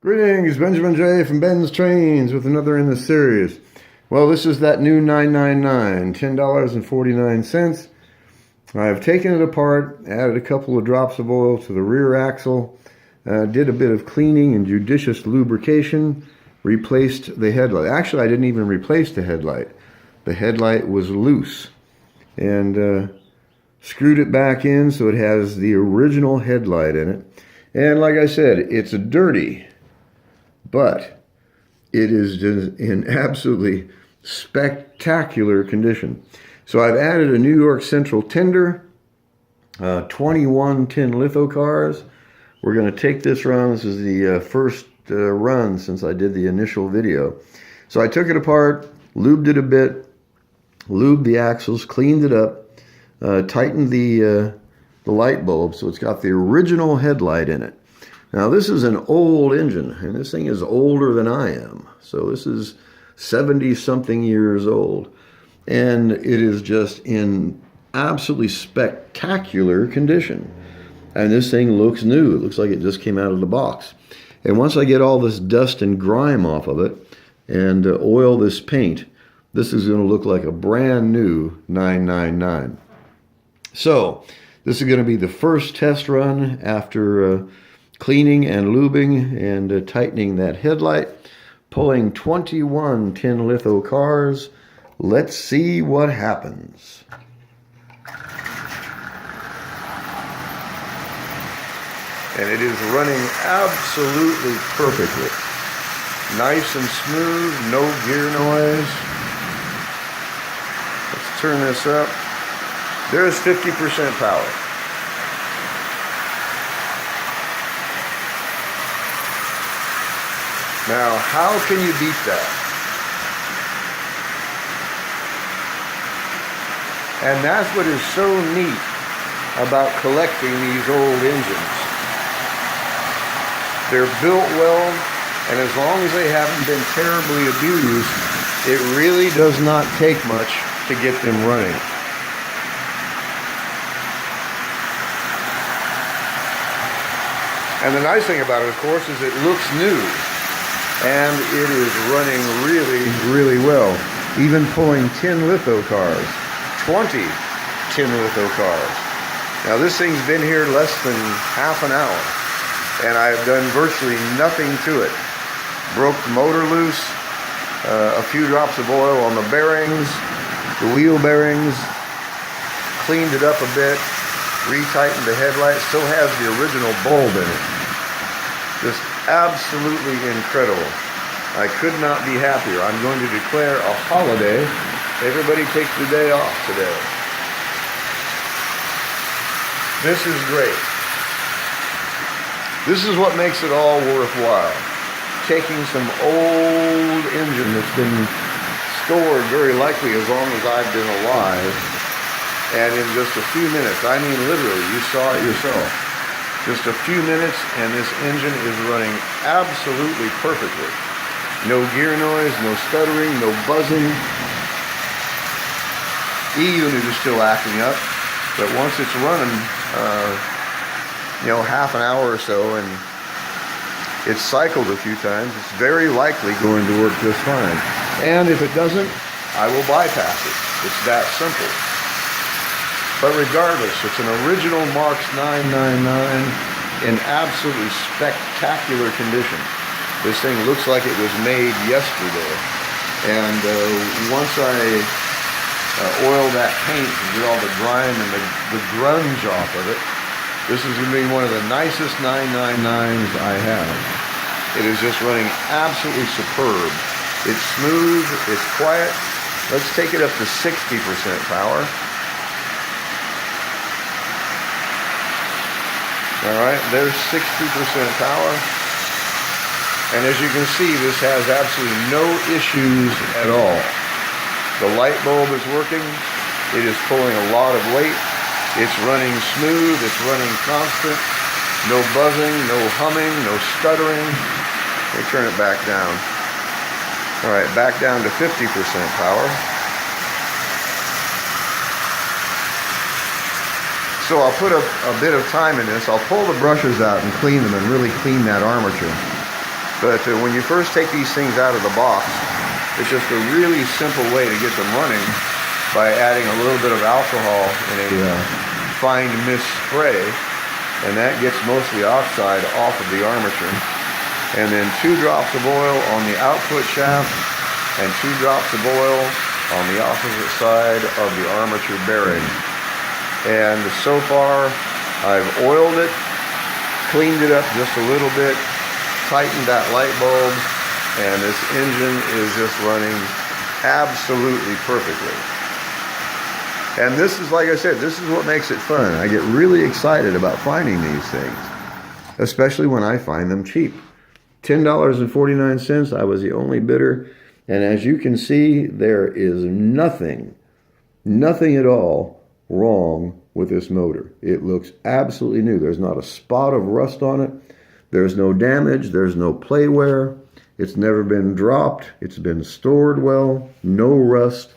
Greetings, Benjamin J. from BENZTRAINZ with another in the series. Well, this is that new 999, $10.49. I've taken it apart, added a couple of drops of oil to the rear axle, did a bit of cleaning and judicious lubrication, replaced the headlight. Actually, I didn't even replace the headlight. The headlight was loose, and screwed it back in so it has the original headlight in it. And like I said, it's dirty, but it is just in absolutely spectacular condition. So I've added a New York Central tender, 21 tin litho cars. We're going to take this run. This is the first run since I did the initial video. So I took it apart, lubed it a bit, lubed the axles, cleaned it up, tightened the light bulb so it's got the original headlight in it. Now this is an old engine, and this thing is older than I am. So this is 70-something years old, and it is just in absolutely spectacular condition. And this thing looks new. It looks like it just came out of the box. And once I get all this dust and grime off of it and oil this paint, this is going to look like a brand new 999. So this is going to be the first test run after cleaning and lubing and tightening that headlight, pulling 21 tin litho cars. Let's see what happens. And it is running absolutely perfectly. Nice and smooth, no gear noise. Let's turn this up. There's 50% power. Now, how can you beat that? And that's what is so neat about collecting these old engines. They're built well, and as long as they haven't been terribly abused, it really does not take much to get them running. And the nice thing about it, of course, is it looks new. And it is running really, really well. Even pulling 10 litho cars. 20 tin litho cars. Now this thing's been here less than half an hour. And I've done virtually nothing to it. Broke the motor loose. A few drops of oil on the bearings. The wheel bearings. Cleaned it up a bit. Retightened the headlight. Still has the original bulb in it. Just absolutely incredible. I could not be happier. I'm going to declare a holiday. Everybody take the day off today. This is great. This is what makes it all worthwhile. Taking some old engine that's been stored very likely as long as I've been alive, and in just a few minutes, I mean literally, you saw it yourself. Just a few minutes and this engine is running absolutely perfectly. No gear noise, no stuttering, no buzzing. E-unit is still acting up, but once it's running, half an hour or so and it's cycled a few times, it's very likely going to work just fine. And if it doesn't, I will bypass it. It's that simple. But regardless, it's an original Marx 999 in absolutely spectacular condition. This thing looks like it was made yesterday. And once I oil that paint and get all the grime and the grunge off of it, this is going to be one of the nicest 999s I have. It is just running absolutely superb. It's smooth, it's quiet. Let's take it up to 60% power. Alright, there's 60% power. And as you can see, this has absolutely no issues at all. The light bulb is working. It is pulling a lot of weight. It's running smooth. It's running constant. No buzzing, no humming, no stuttering. Let me turn it back down. Alright, back down to 50% power. So I'll put a bit of time in this. I'll pull the brushes out and clean them and really clean that armature. But when you first take these things out of the box, it's just a really simple way to get them running by adding a little bit of alcohol in a fine mist spray, and that gets most of the oxide off of the armature. And then 2 drops of oil on the output shaft and 2 drops of oil on the opposite side of the armature bearing. And so far I've oiled it, cleaned it up just a little bit, tightened that light bulb, and this engine is just running absolutely perfectly. And this is, like I said, this is what makes it fun. I get really excited about finding these things, especially when I find them cheap. $10.49, I was the only bidder, and as you can see, there is nothing at all wrong with this motor. It looks absolutely new. There's not a spot of rust on it. There's no damage. There's no play wear. It's never been dropped. It's been stored well. No rust.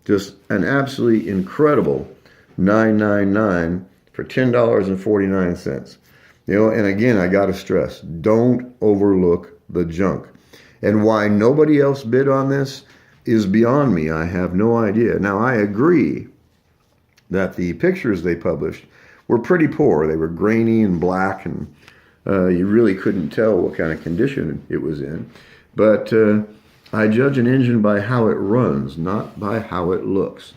Just an absolutely incredible $9.99 for $10.49. You know, and again, I got to stress, don't overlook the junk. And why nobody else bid on this is beyond me. I have no idea. Now, I agree that the pictures they published were pretty poor. They were grainy and black, and you really couldn't tell what kind of condition it was in. But I judge an engine by how it runs, not by how it looks.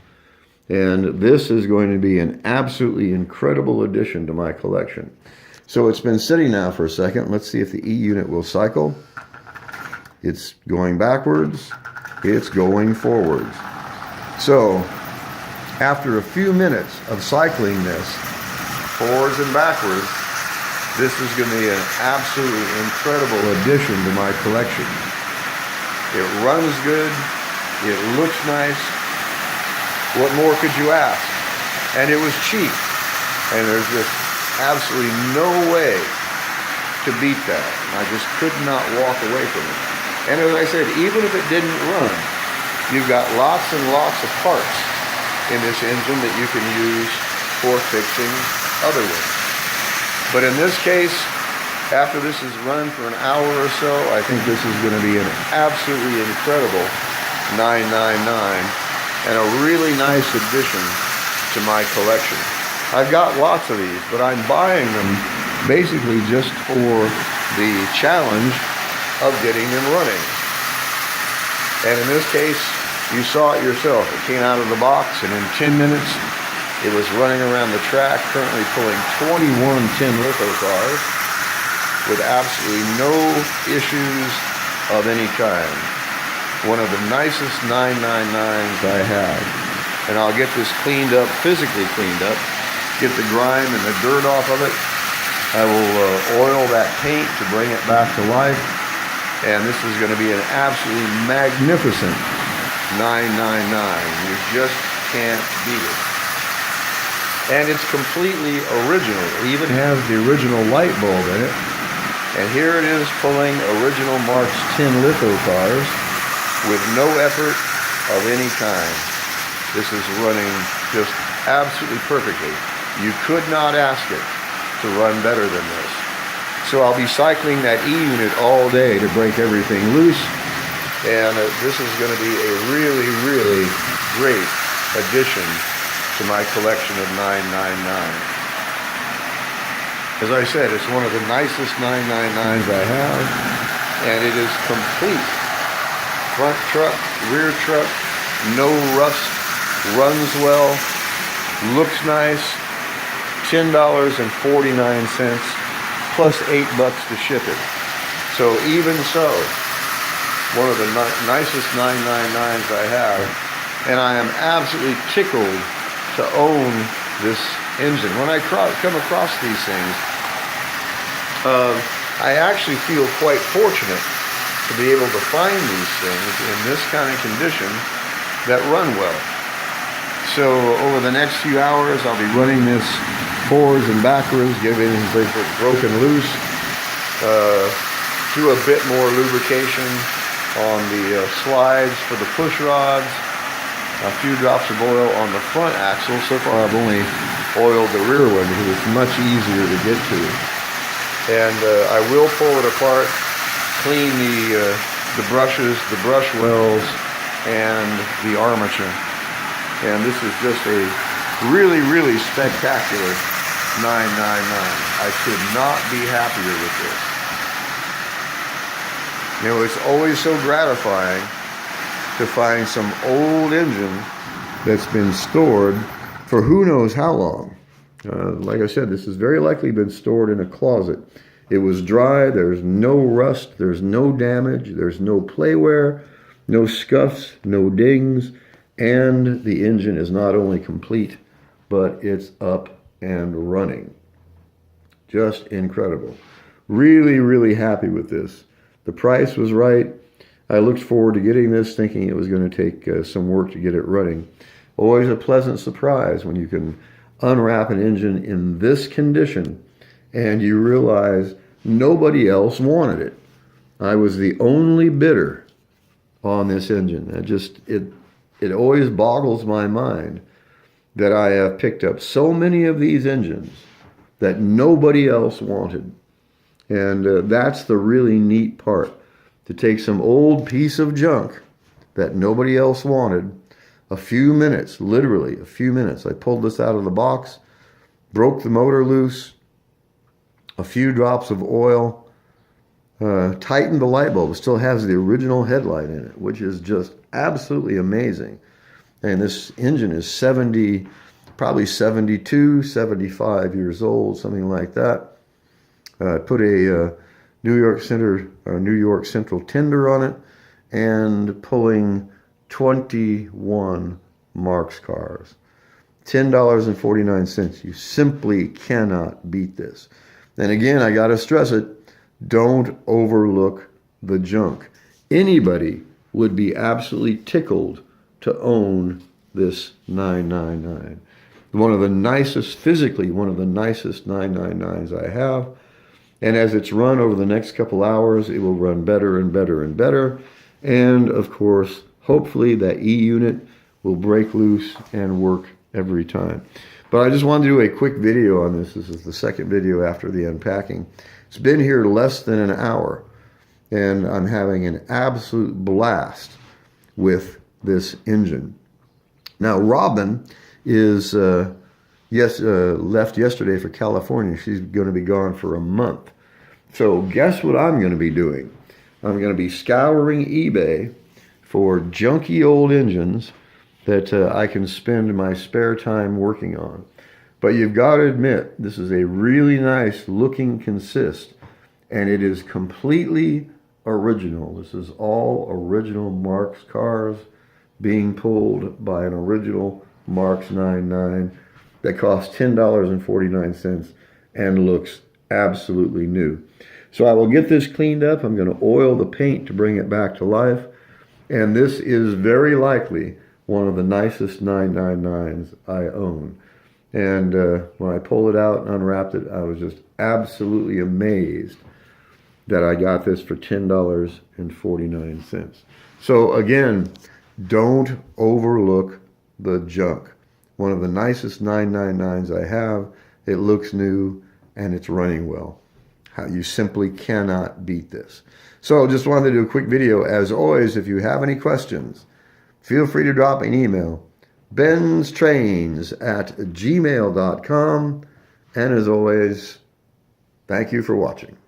And this is going to be an absolutely incredible addition to my collection. So it's been sitting now for a second. Let's see if the E unit will cycle. It's going backwards. It's going forwards. So after a few minutes of cycling this forwards and backwards, this is going to be an absolutely incredible addition to my collection. It runs good. It looks nice. What more could you ask? And it was cheap. And there's just absolutely no way to beat that. I just could not walk away from it. And as I said, even if it didn't run, you've got lots and lots of parts in this engine that you can use for fixing other ones. But in this case, after this is run for an hour or so, I think this is going to be an absolutely incredible $9.99 and a really nice addition to my collection. I've got lots of these, but I'm buying them basically just for the challenge of getting them running. And in this case, you saw it yourself. It came out of the box, and in 10 minutes, it was running around the track, currently pulling 21 tin litho cars with absolutely no issues of any kind. One of the nicest 999s I have. And I'll get this cleaned up, physically cleaned up, get the grime and the dirt off of it. I will oil that paint to bring it back to life. And this is going to be an absolutely magnificent 999. You just can't beat it. And it's completely original. It even has the original light bulb in it. And here it is pulling original Marx tin litho cars with no effort of any kind. This is running just absolutely perfectly. You could not ask it to run better than this. So I'll be cycling that E unit all day to break everything loose. And this is going to be a really, really great addition to my collection of 999. As I said, it's one of the nicest 999s I have, and it is complete. Front truck, rear truck, no rust, runs well, looks nice, $10.49 plus $8 to ship it. So even so, one of the nicest 999s I have, and I am absolutely tickled to own this engine. When I come across these things, I actually feel quite fortunate to be able to find these things in this kind of condition that run well. So over the next few hours, I'll be running this forwards and backwards, giving it broken loose, do a bit more lubrication on the slides for the push rods, a few drops of oil on the front axle. So far I've only oiled the rear one because it's much easier to get to. And I will pull it apart clean the brushes, the brush wells, and the armature. And this is just a really, really spectacular 999. I could not be happier with this. You know, it's always so gratifying to find some old engine that's been stored for who knows how long. Like I said, this has very likely been stored in a closet. It was dry, there's no rust, there's no damage, there's no play wear, no scuffs, no dings, and the engine is not only complete, but it's up and running. Just incredible. Really, really happy with this. The price was right. I looked forward to getting this thinking it was going to take some work to get it running. Always a pleasant surprise when you can unwrap an engine in this condition and you realize nobody else wanted it. I was the only bidder on this engine. It always boggles my mind that I have picked up so many of these engines that nobody else wanted. And that's the really neat part, to take some old piece of junk that nobody else wanted. A few minutes, literally a few minutes. I pulled this out of the box, broke the motor loose, a few drops of oil, tightened the light bulb. It still has the original headlight in it, which is just absolutely amazing. And this engine is probably 72, 75 years old, something like that. Put a New York Central tender on it, and pulling 21 Marx cars. $10.49. You simply cannot beat this. And again, I got to stress it, don't overlook the junk. Anybody would be absolutely tickled to own this 999. One of the nicest, physically, one of the nicest 999s I have. And as it's run over the next couple hours, it will run better and better and better. And of course, hopefully that E-unit will break loose and work every time. But I just wanted to do a quick video on this. This is the second video after the unpacking. It's been here less than an hour, and I'm having an absolute blast with this engine. Now, Robin is left yesterday for California. She's going to be gone for a month. So guess what I'm going to be doing? I'm going to be scouring eBay for junky old engines that I can spend my spare time working on. But you've got to admit, this is a really nice looking consist, and it is completely original. This is all original Marx cars being pulled by an original Marx 99 that costs $10.49 and looks absolutely new. So I will get this cleaned up. I'm going to oil the paint to bring it back to life. And this is very likely one of the nicest 999s I own. And when I pulled it out and unwrapped it, I was just absolutely amazed that I got this for $10.49. So again, don't overlook the junk. One of the nicest 999s I have. It looks new and it's running well. You simply cannot beat this. So just wanted to do a quick video. As always, if you have any questions, feel free to drop an email. BENZTRAINZ@gmail.com. And as always, thank you for watching.